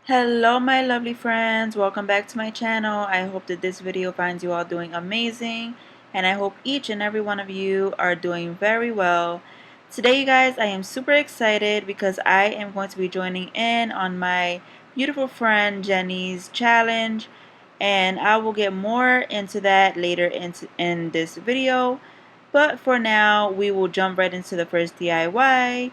Hello my lovely friends, welcome back to my channel. I hope that this video finds you all doing amazing, and I hope each and every one of you are doing very well. Today you guys, I am super excited because I am going to be joining in on my beautiful friend Jenny's challenge, and I will get more into that later in this video. But for now, we will jump right into the first DIY.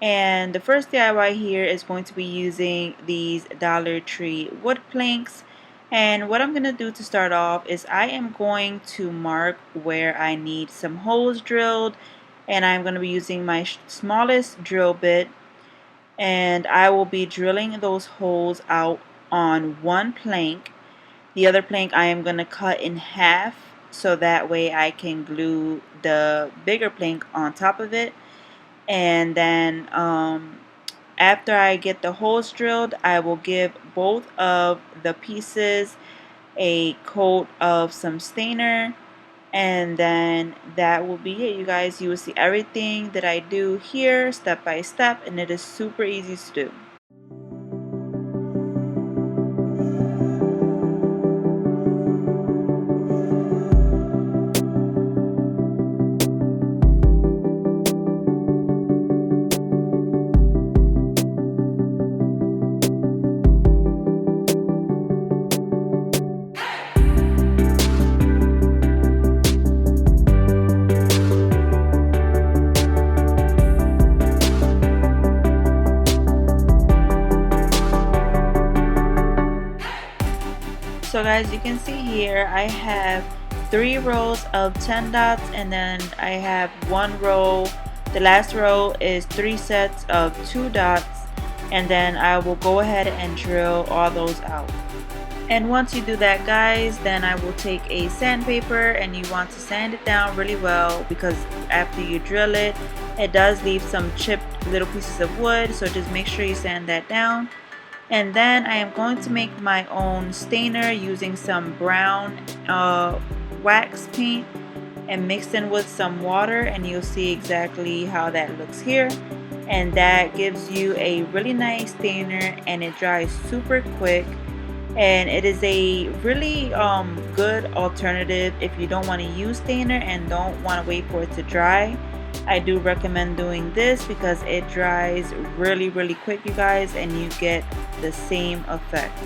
And the first DIY here is going to be using these Dollar Tree wood planks. And what I'm going to do to start off is I am going to mark where I need some holes drilled. And I'm going to be using my smallest drill bit. And I will be drilling those holes out on one plank. The other plank I am going to cut in half so that way I can glue the bigger plank on top of it. And then after I get the holes drilled, I will give both of the pieces a coat of some stainer, and then that will be it, you guys. You will see everything that I do here step by step, and it is super easy to do. So guys, you can see here I have 3 rows of 10 dots, and then I have 1 row. The last row is 3 sets of 2 dots, and then I will go ahead and drill all those out. And once you do that, guys, then I will take a sandpaper, and you want to sand it down really well, because after you drill it, it does leave some chipped little pieces of wood, so just make sure you sand that down. And then I am going to make my own stainer using some brown wax paint and mixed in with some water, and you'll see exactly how that looks here. And that gives you a really nice stainer, and it dries super quick, and it is a really good alternative if you don't want to use stainer and don't want to wait for it to dry. I do recommend doing this because it dries really quick, you guys, and you get the same effect.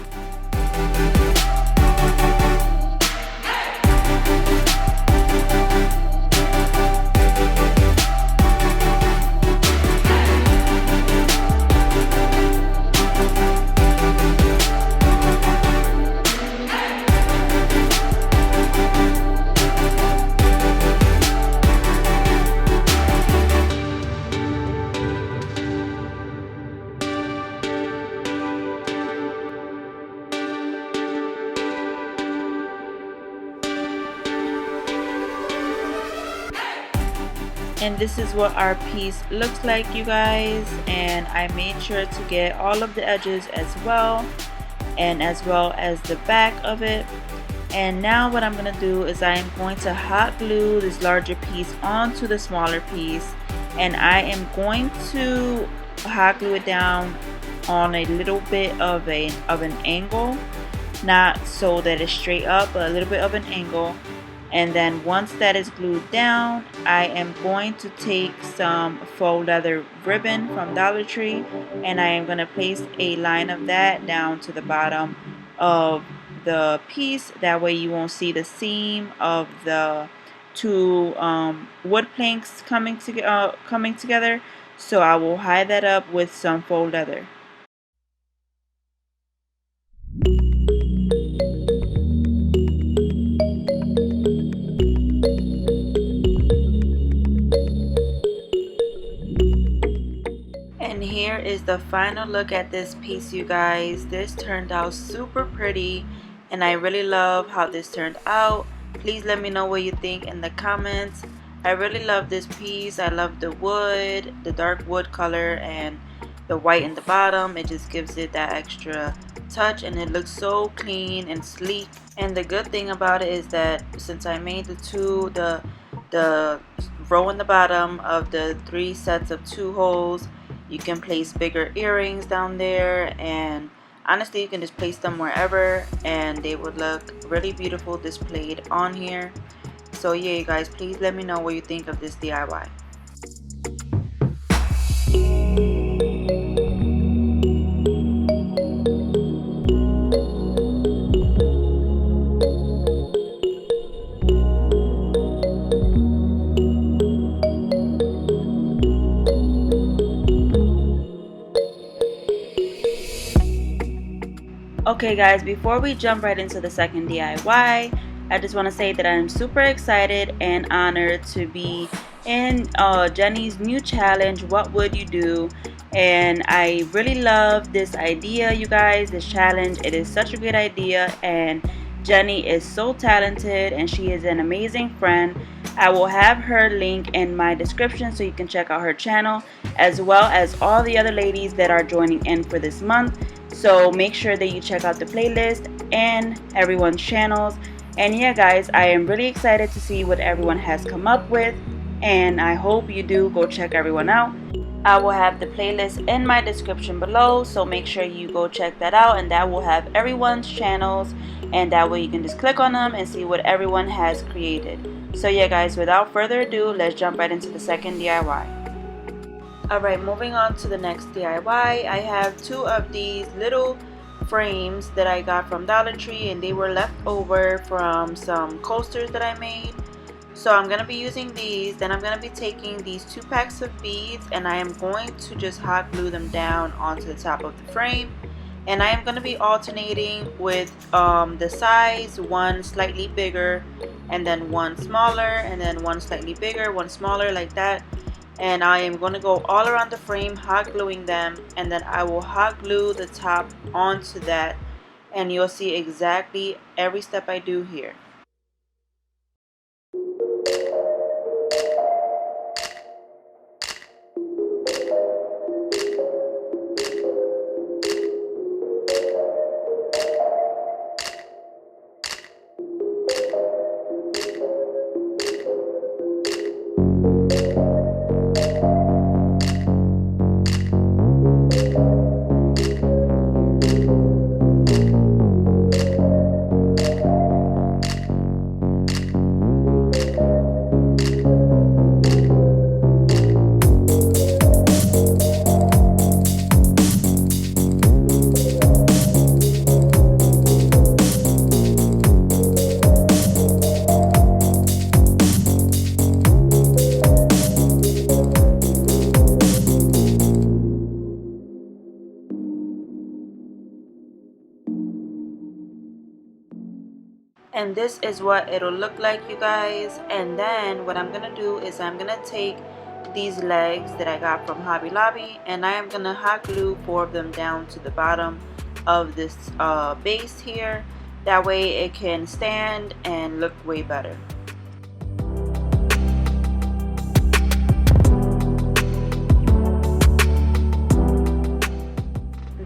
And this is what our piece looks like, you guys, and I made sure to get all of the edges as well, and as well as the back of it. And now what I'm going to do is I am going to hot glue this larger piece onto the smaller piece, and I am going to hot glue it down on a little bit of an angle, not so that it's straight up, but a little bit of an angle. And then once that is glued down, I am going to take some faux leather ribbon from Dollar Tree, and I am going to place a line of that down to the bottom of the piece. That way you won't see the seam of the 2 wood planks coming together. So I will hide that up with some faux leather. And here is the final look at this piece, you guys. This turned out super pretty, and I really love how this turned out. Please let me know what you think in the comments. I really love this piece. I love the wood, the dark wood color, and the white in the bottom. It just gives it that extra touch, and it looks so clean and sleek. And the good thing about it is that since I made the row in the bottom of the 3 sets of 2 holes, you can place bigger earrings down there, and Honestly, you can just place them wherever and they would look really beautiful displayed on here. So yeah, you guys, please let me know what you think of this DIY. Okay guys, before we jump right into the second DIY, I just want to say that I'm super excited and honored to be in Jenny's new challenge, What Would You Do? And I really love this idea, you guys, this challenge. It is such a good idea, and Jenny is so talented and she is an amazing friend. I will have her link in my description so you can check out her channel, as well as all the other ladies that are joining in for this month. So make sure that you check out the playlist and everyone's channels. And yeah guys, I am really excited to see what everyone has come up with, and I hope you do go check everyone out. I will have the playlist in my description below, so make sure you go check that out, and that will have everyone's channels, and that way you can just click on them and see what everyone has created. So yeah guys, without further ado, let's jump right into the second DIY. Alright, moving on to the next DIY, I have two of these little frames that I got from Dollar Tree, and they were left over from some coasters that I made. So I'm going to be using these. Then I'm going to be taking these 2 packs of beads, and I am going to just hot glue them down onto the top of the frame. And I am going to be alternating with the size, one slightly bigger and then one smaller, and then one slightly bigger, one smaller, like that. And I am going to go all around the frame hot gluing them, and then I will hot glue the top onto that, and you'll see exactly every step I do here. And this is what it'll look like, you guys. And then what I'm gonna do is I'm gonna take these legs that I got from Hobby Lobby, and I am gonna hot glue 4 of them down to the bottom of this base here. That way it can stand and look way better.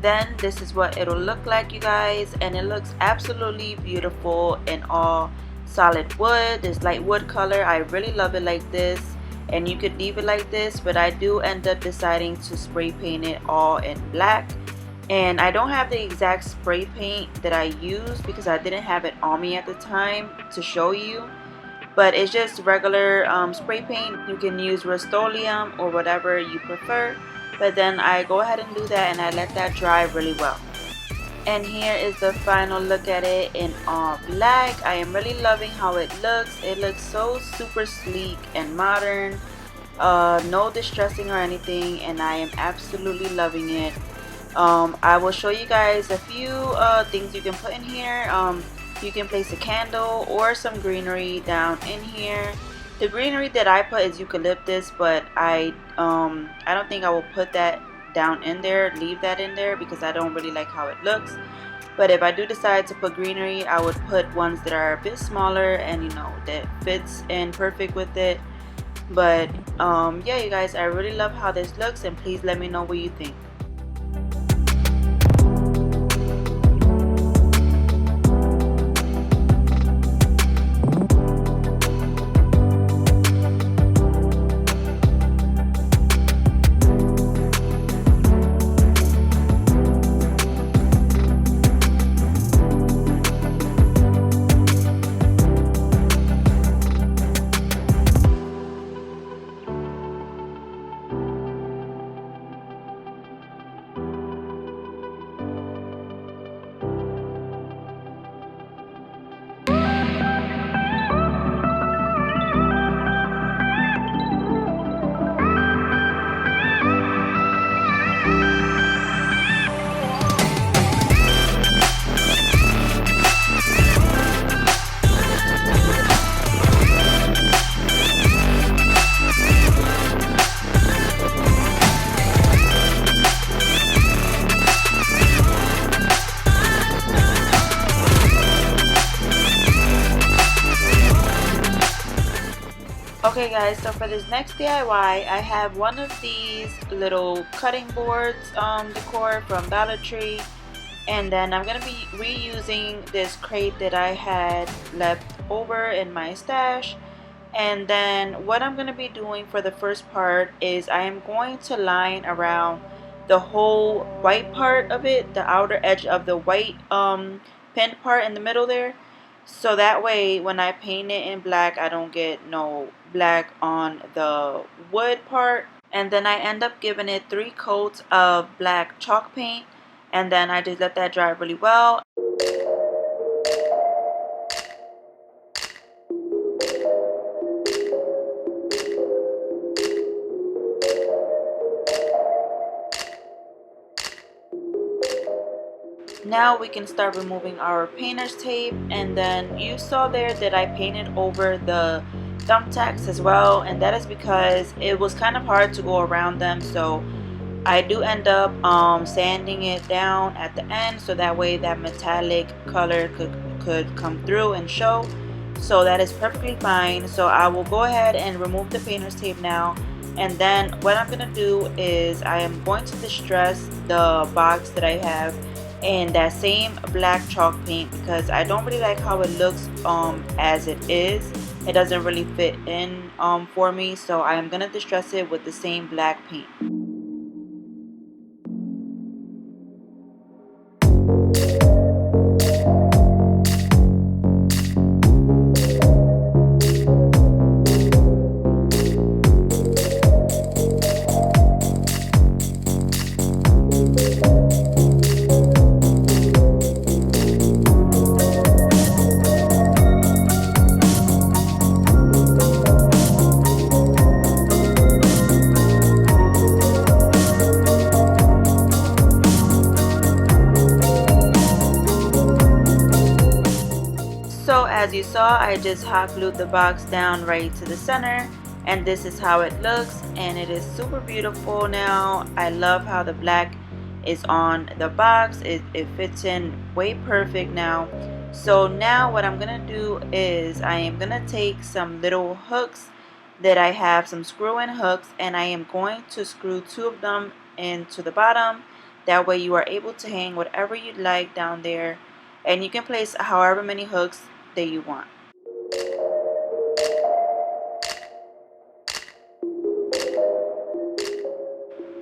Then this is what it'll look like, you guys, and it looks absolutely beautiful in all solid wood, this light wood color. I really love it like this, and you could leave it like this, but I do end up deciding to spray paint it all in black. And I don't have the exact spray paint that I used because I didn't have it on me at the time to show you, but it's just regular spray paint. You can use Rust-Oleum or whatever you prefer. But then I go ahead and do that, and I let that dry really well. And here is the final look at it in all black. I am really loving how it looks. It looks so super sleek and modern. No distressing or anything, and I am absolutely loving it. I will show you guys a few things you can put in here. You can place a candle or some greenery down in here. The greenery that I put is eucalyptus, but I don't think I will put that down in there, leave that in there, because I don't really like how it looks. But if I do decide to put greenery, I would put ones that are a bit smaller and, you know, that fits in perfect with it. But yeah, you guys, I really love how this looks, and please let me know what you think. Okay guys, so for this next DIY, I have one of these little cutting boards decor from Dollar Tree, and then I'm going to be reusing this crate that I had left over in my stash. And then what I'm going to be doing for the first part is I am going to line around the whole white part of it, the outer edge of the white pinned part in the middle there. So that way when I paint it in black, I don't get no black on the wood part. And then I end up giving it 3 coats of black chalk paint, and then I just let that dry really well. Now we can start removing our painter's tape, and then you saw there that I painted over the thumbtacks as well, and that is because it was kind of hard to go around them, so I do end up sanding it down at the end so that way that metallic color could come through and show. So that is perfectly fine. So I will go ahead and remove the painter's tape now, and then what I'm gonna do is I am going to distress the box that I have in that same black chalk paint because I don't really like how it looks as it is. It doesn't really fit in for me, so I am gonna distress it with the same black paint. So as you saw, I just hot glued the box down right to the center, and this is how it looks, and it is super beautiful now. I love how the black is on the box. It fits in way perfect now. So now what I'm gonna do is I am gonna take some little hooks that I have, some screw-in hooks, and I am going to screw 2 of them into the bottom. That way you are able to hang whatever you'd like down there, and you can place however many hooks that you want.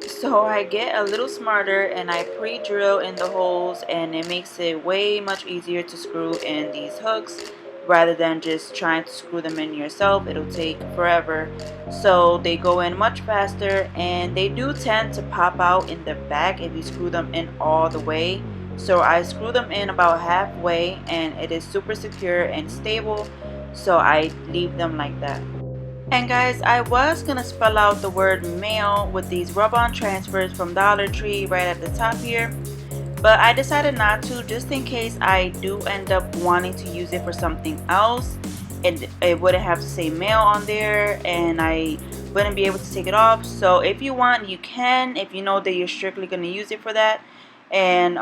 So I get a little smarter and I pre-drill in the holes, and it makes it way much easier to screw in these hooks rather than just trying to screw them in yourself. It'll take forever. So they go in much faster, and they do tend to pop out in the back if you screw them in all the way. So I screw them in about halfway, and it is super secure and stable, so I leave them like that. And guys, I was gonna spell out the word mail with these rub-on transfers from Dollar Tree right at the top here, but I decided not to, just in case I do end up wanting to use it for something else. It wouldn't have to say mail on there, and I wouldn't be able to take it off. So if you want, you can, if you know that you're strictly gonna use it for that. And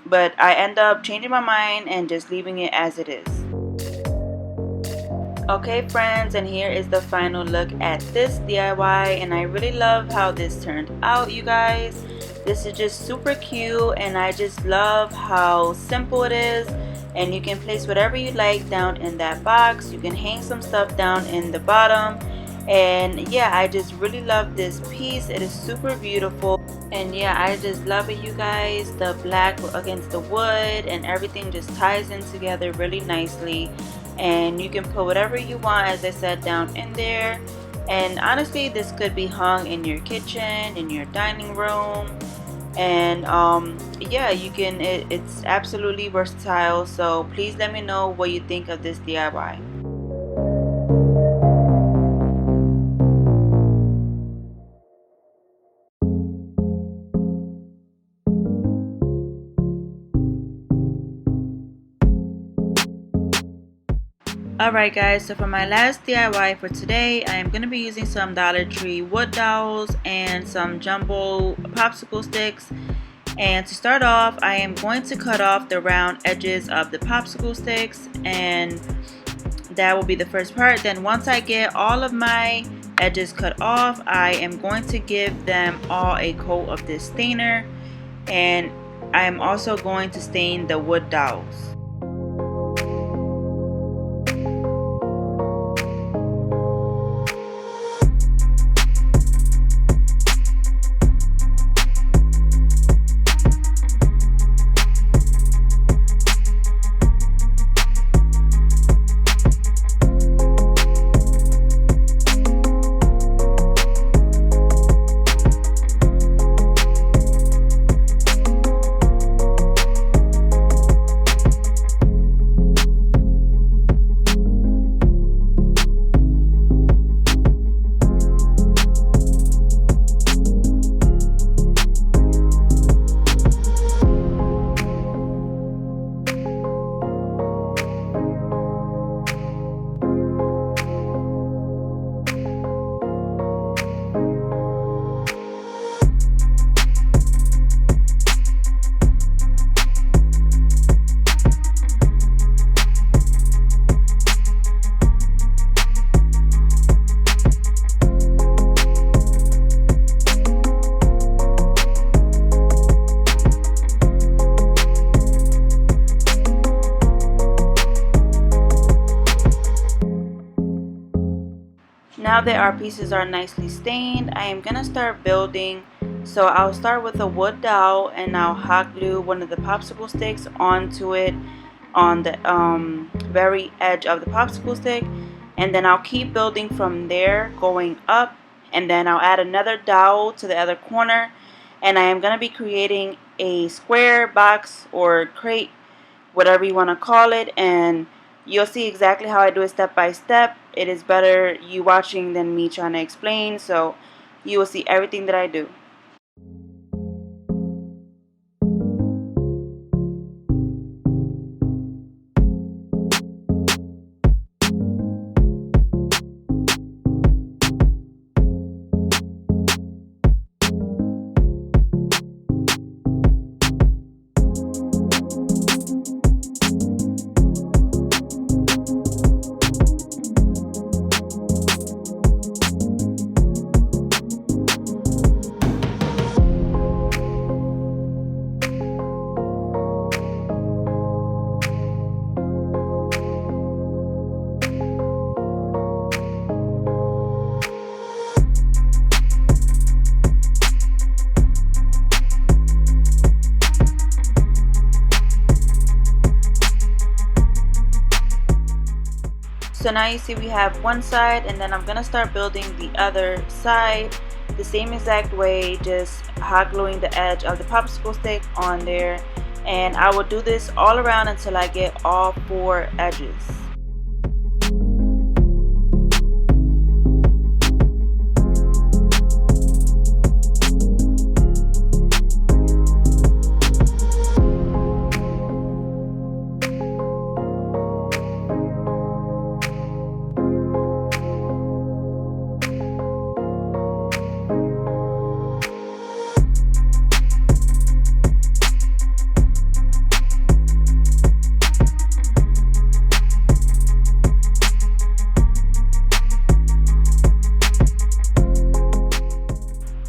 but I end up changing my mind and just leaving it as it is. Okay friends, and here is the final look at this DIY, and I really love how this turned out, you guys. This is just super cute, and I just love how simple it is, and you can place whatever you like down in that box. You can hang some stuff down in the bottom, and yeah, I just really love this piece. It is super beautiful, and yeah, I just love it, you guys. The black against the wood and everything just ties in together really nicely, and you can put whatever you want, as I said, down in there. And honestly, this could be hung in your kitchen, in your dining room, and yeah, you can, it's absolutely versatile. So please let me know what you think of this DIY. Alright guys, so for my last DIY for today, I am going to be using some Dollar Tree wood dowels and some jumbo popsicle sticks. And to start off, I am going to cut off the round edges of the popsicle sticks, and that will be the first part. Then once I get all of my edges cut off, I am going to give them all a coat of this stainer, and I am also going to stain the wood dowels. Now that our pieces are nicely stained, I am going to start building. So I'll start with a wood dowel, and I'll hot glue one of the popsicle sticks onto it on the very edge of the popsicle stick, and then I'll keep building from there going up, and then I'll add another dowel to the other corner, and I am going to be creating a square box or crate, whatever you want to call it, and you'll see exactly how I do it step by step. It is better you watching than me trying to explain, so you will see everything that I do. So now you see we have one side, and then I'm gonna start building the other side the same exact way, just hot gluing the edge of the popsicle stick on there, and I will do this all around until I get all 4 edges.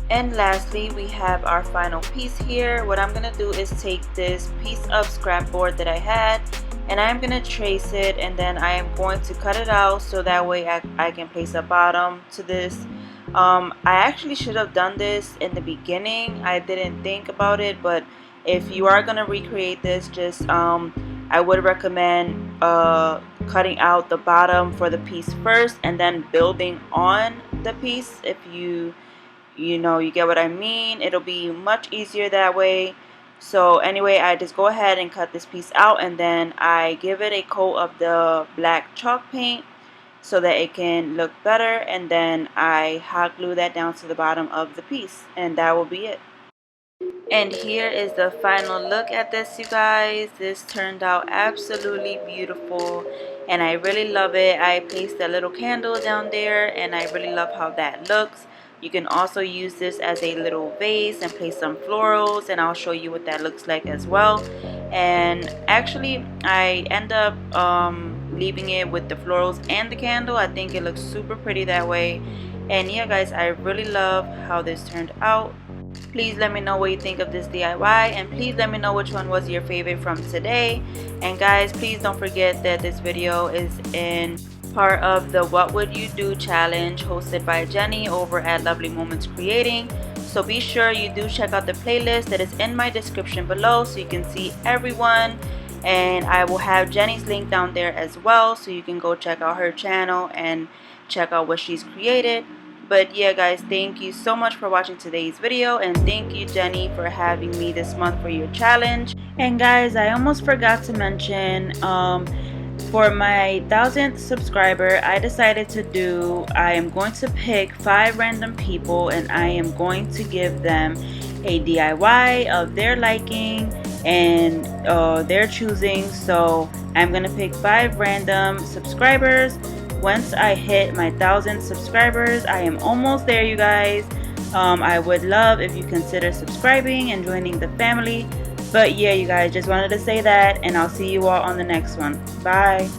And lastly, we have our final piece here. What I'm going to do is take this piece of scrap board that I had, and I'm going to trace it, and then I am going to cut it out so that way I can place a bottom to this. I actually should have done this in the beginning. I didn't think about it, but if you are going to recreate this, just I would recommend cutting out the bottom for the piece first and then building on the piece. If you get what I mean, it'll be much easier that way. So anyway, I just go ahead and cut this piece out, and then I give it a coat of the black chalk paint so that it can look better, and then I hot glue that down to the bottom of the piece, and that will be it. And here is the final look at this, you guys. This turned out absolutely beautiful, and I really love it. I placed a little candle down there, and I really love how that looks. You can also use this as a little vase and place some florals, and I'll show you what that looks like as well. And actually, I end up leaving it with the florals and the candle. I think it looks super pretty that way. And yeah guys, I really love how this turned out. Please let me know what you think of this DIY, and please let me know which one was your favorite from today. And guys, please don't forget that this video is in part of the What Would You Do challenge hosted by Jenny over at Lovely Moments Creating. So be sure you do check out the playlist that is in my description below so you can see everyone. And I will have Jenny's link down there as well so you can go check out her channel and check out what she's created. But yeah guys, thank you so much for watching today's video, and thank you Jenny for having me this month for your challenge. And guys, I almost forgot to mention, for my 1000th subscriber, I decided I am going to pick 5 random people and I am going to give them a DIY of their liking and their choosing. So I'm gonna pick 5 random subscribers. Once I hit my 1000 subscribers, I am almost there, you guys. I would love if you consider subscribing and joining the family. But yeah, you guys, just wanted to say that, and I'll see you all on the next one. Bye.